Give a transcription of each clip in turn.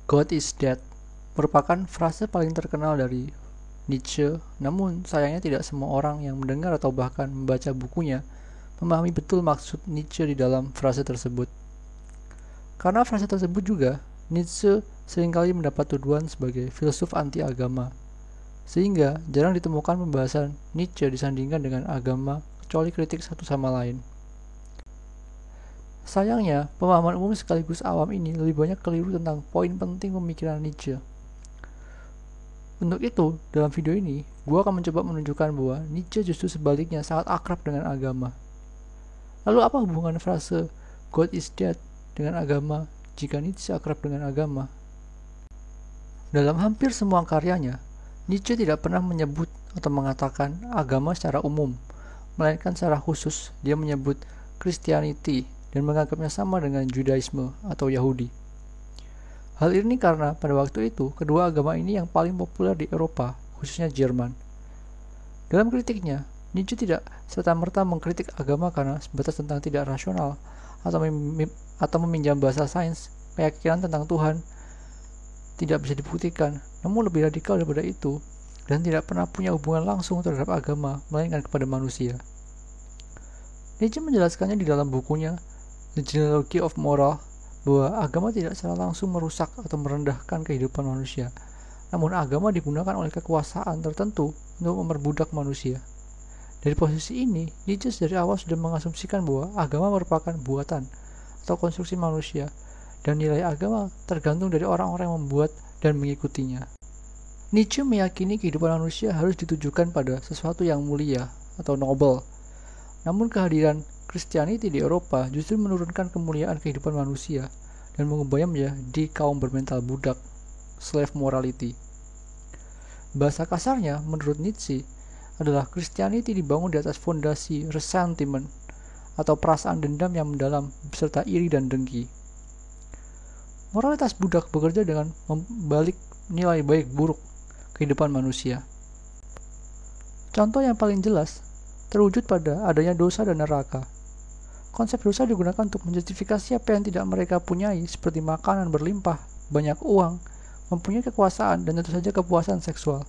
God is dead merupakan frase paling terkenal dari Nietzsche, namun sayangnya tidak semua orang yang mendengar atau bahkan membaca bukunya memahami betul maksud Nietzsche di dalam frase tersebut. Karena frase tersebut juga, Nietzsche seringkali mendapat tuduhan sebagai filsuf anti-agama, sehingga jarang ditemukan pembahasan Nietzsche disandingkan dengan agama kecuali kritik satu sama lain. Sayangnya, pemahaman umum sekaligus awam ini lebih banyak keliru tentang poin penting pemikiran Nietzsche. Untuk itu, dalam video ini, gue akan mencoba menunjukkan bahwa Nietzsche justru sebaliknya sangat akrab dengan agama. Lalu apa hubungan frase God is dead dengan agama jika Nietzsche akrab dengan agama? Dalam hampir semua karyanya, Nietzsche tidak pernah menyebut atau mengatakan agama secara umum, melainkan secara khusus dia menyebut Christianity dan menganggapnya sama dengan Judaisme atau Yahudi. Hal ini karena pada waktu itu kedua agama ini yang paling populer di Eropa, khususnya Jerman. Dalam kritiknya, Nietzsche tidak serta-merta mengkritik agama karena sebatas tentang tidak rasional atau meminjam bahasa sains, keyakinan tentang Tuhan tidak bisa dibuktikan, namun lebih radikal daripada itu dan tidak pernah punya hubungan langsung terhadap agama, melainkan kepada manusia. Nietzsche menjelaskannya di dalam bukunya The Genealogy of Moral bahwa agama tidak secara langsung merusak atau merendahkan kehidupan manusia, namun agama digunakan oleh kekuasaan tertentu untuk memperbudak manusia. Dari posisi ini, Nietzsche dari awal sudah mengasumsikan bahwa agama merupakan buatan atau konstruksi manusia, dan nilai agama tergantung dari orang-orang yang membuat dan mengikutinya. Nietzsche meyakini kehidupan manusia harus ditujukan pada sesuatu yang mulia atau noble, namun kehadiran Christianity di Eropa justru menurunkan kemuliaan kehidupan manusia dan mengubahnya menjadi kaum bermental budak, slave morality. Bahasa kasarnya, menurut Nietzsche, adalah Christianity dibangun di atas fondasi resentment atau perasaan dendam yang mendalam beserta iri dan dengki. Moralitas budak bekerja dengan membalik nilai baik buruk kehidupan manusia. Contoh yang paling jelas terwujud pada adanya dosa dan neraka. Konsep dosa digunakan untuk menjustifikasi apa yang tidak mereka punyai, seperti makanan berlimpah, banyak uang, mempunyai kekuasaan, dan tentu saja kepuasan seksual.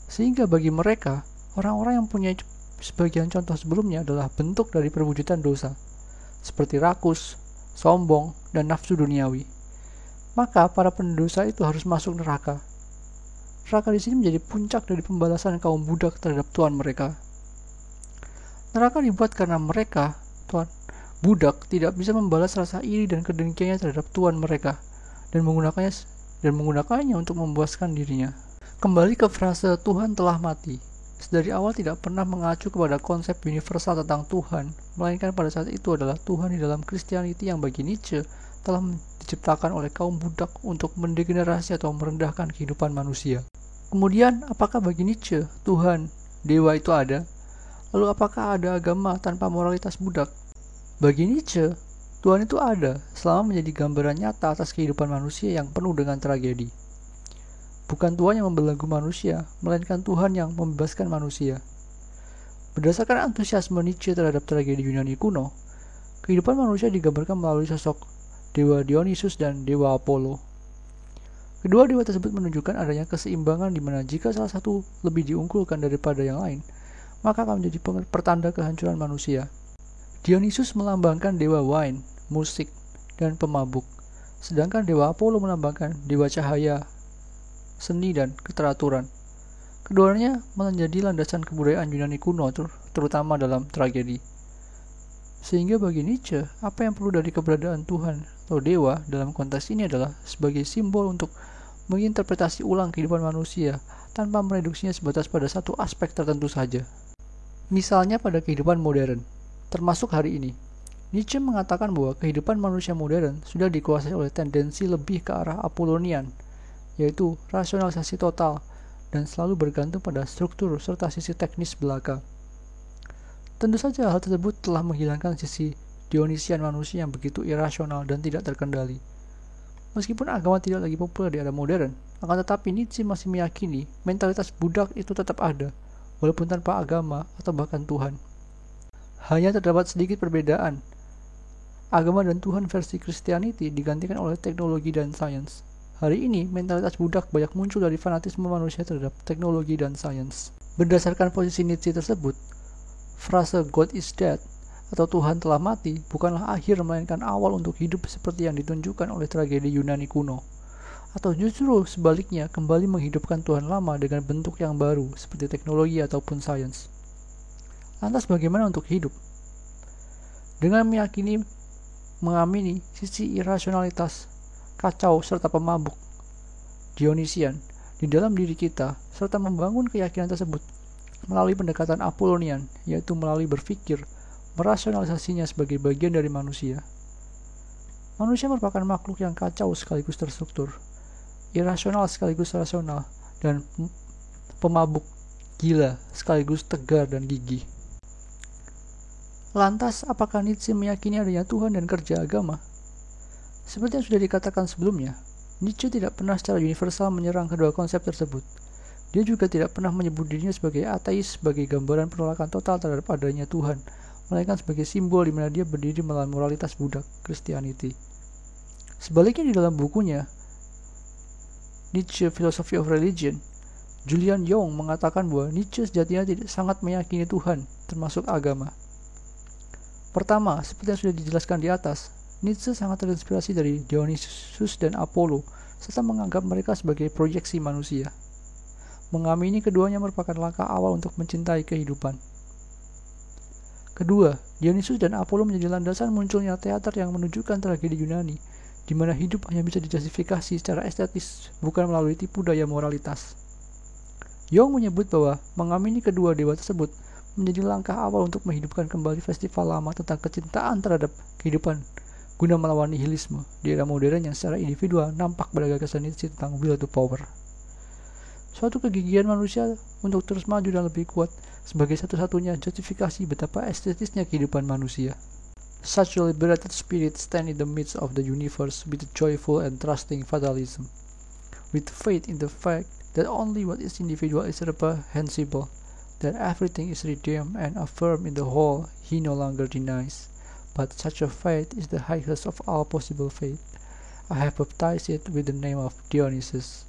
Sehingga bagi mereka, orang-orang yang punya sebagian contoh sebelumnya adalah bentuk dari perwujudan dosa, seperti rakus, sombong, dan nafsu duniawi. Maka para pendosa itu harus masuk neraka. Neraka di sini menjadi puncak dari pembalasan kaum budak terhadap Tuhan mereka. Neraka dibuat karena mereka, Tuhan budak, tidak bisa membalas rasa iri dan kedengkiannya terhadap Tuhan mereka dan menggunakannya untuk memuaskan dirinya. Kembali ke frase Tuhan telah mati. Dari awal tidak pernah mengacu kepada konsep universal tentang Tuhan, melainkan pada saat itu adalah Tuhan di dalam Christianity yang bagi Nietzsche telah diciptakan oleh kaum budak untuk mendegenerasi atau merendahkan kehidupan manusia. Kemudian, apakah bagi Nietzsche Tuhan, dewa itu ada? Lalu apakah ada agama tanpa moralitas budak? Bagi Nietzsche, Tuhan itu ada selama menjadi gambaran nyata atas kehidupan manusia yang penuh dengan tragedi. Bukan Tuhan yang membelenggu manusia, melainkan Tuhan yang membebaskan manusia. Berdasarkan antusiasme Nietzsche terhadap tragedi Yunani kuno, kehidupan manusia digambarkan melalui sosok dewa Dionysus dan dewa Apollo. Kedua dewa tersebut menunjukkan adanya keseimbangan di mana jika salah satu lebih diunggulkan daripada yang lain, maka akan menjadi pertanda kehancuran manusia. Dionysus melambangkan dewa wine, musik, dan pemabuk, sedangkan dewa Apollo melambangkan dewa cahaya, seni, dan keteraturan. Keduanya menjadi landasan kebudayaan Yunani kuno, terutama dalam tragedi. Sehingga bagi Nietzsche, apa yang perlu dari keberadaan Tuhan atau dewa dalam konteks ini adalah sebagai simbol untuk menginterpretasi ulang kehidupan manusia tanpa mereduksinya sebatas pada satu aspek tertentu saja. Misalnya pada kehidupan modern, termasuk hari ini. Nietzsche mengatakan bahwa kehidupan manusia modern sudah dikuasai oleh tendensi lebih ke arah Apollonian, yaitu rasionalisasi total dan selalu bergantung pada struktur serta sisi teknis belaka. Tentu saja hal tersebut telah menghilangkan sisi Dionysian manusia yang begitu irasional dan tidak terkendali. Meskipun agama tidak lagi populer di era modern, akan tetapi Nietzsche masih meyakini mentalitas budak itu tetap ada, walaupun tanpa agama atau bahkan Tuhan. Hanya terdapat sedikit perbedaan. Agama dan Tuhan versi Christianity digantikan oleh teknologi dan sains. Hari ini, mentalitas budak banyak muncul dari fanatisme manusia terhadap teknologi dan sains. Berdasarkan posisi Nietzsche tersebut, frase God is dead atau Tuhan telah mati bukanlah akhir melainkan awal untuk hidup seperti yang ditunjukkan oleh tragedi Yunani kuno. Atau justru sebaliknya kembali menghidupkan Tuhan lama dengan bentuk yang baru seperti teknologi ataupun sains. Lantas bagaimana untuk hidup? Dengan mengamini sisi irasionalitas, kacau serta pemabuk Dionisian di dalam diri kita serta membangun keyakinan tersebut melalui pendekatan Apollonian, yaitu melalui berpikir, merasionalisasinya sebagai bagian dari manusia. Manusia merupakan makhluk yang kacau sekaligus terstruktur, irasional sekaligus rasional, dan pemabuk, gila sekaligus tegar dan gigih. Lantas, apakah Nietzsche meyakini adanya Tuhan dan kerja agama? Seperti yang sudah dikatakan sebelumnya, Nietzsche tidak pernah secara universal menyerang kedua konsep tersebut. Dia juga tidak pernah menyebut dirinya sebagai ateis sebagai gambaran penolakan total terhadap adanya Tuhan, melainkan sebagai simbol di mana dia berdiri melawan moralitas budak Christianity. Sebaliknya di dalam bukunya, Nietzsche Philosophy of Religion, Julian Jung mengatakan bahwa Nietzsche sejatinya sangat meyakini Tuhan, termasuk agama. Pertama, seperti yang sudah dijelaskan di atas, Nietzsche sangat terinspirasi dari Dionysus dan Apollo, serta menganggap mereka sebagai proyeksi manusia. Mengamini keduanya merupakan langkah awal untuk mencintai kehidupan. Kedua, Dionysus dan Apollo menjadi landasan munculnya teater yang menunjukkan tragedi Yunani, di mana hidup hanya bisa dijustifikasi secara estetis, bukan melalui tipu daya moralitas. Jung menyebut bahwa mengamini kedua dewa tersebut menjadi langkah awal untuk menghidupkan kembali festival lama tentang kecintaan terhadap kehidupan guna melawan nihilisme di era modern yang secara individual nampak pada gagasan Nietzsche tentang will to power. Suatu kegigihan manusia untuk terus maju dan lebih kuat sebagai satu-satunya justifikasi betapa estetisnya kehidupan manusia. Such a liberated spirit stand in the midst of the universe with a joyful and trusting fatalism, with faith in the fact that only what is individual is reprehensible, that everything is redeemed and affirmed in the whole he no longer denies. But such a faith is the highest of all possible faith. I have baptized it with the name of Dionysus.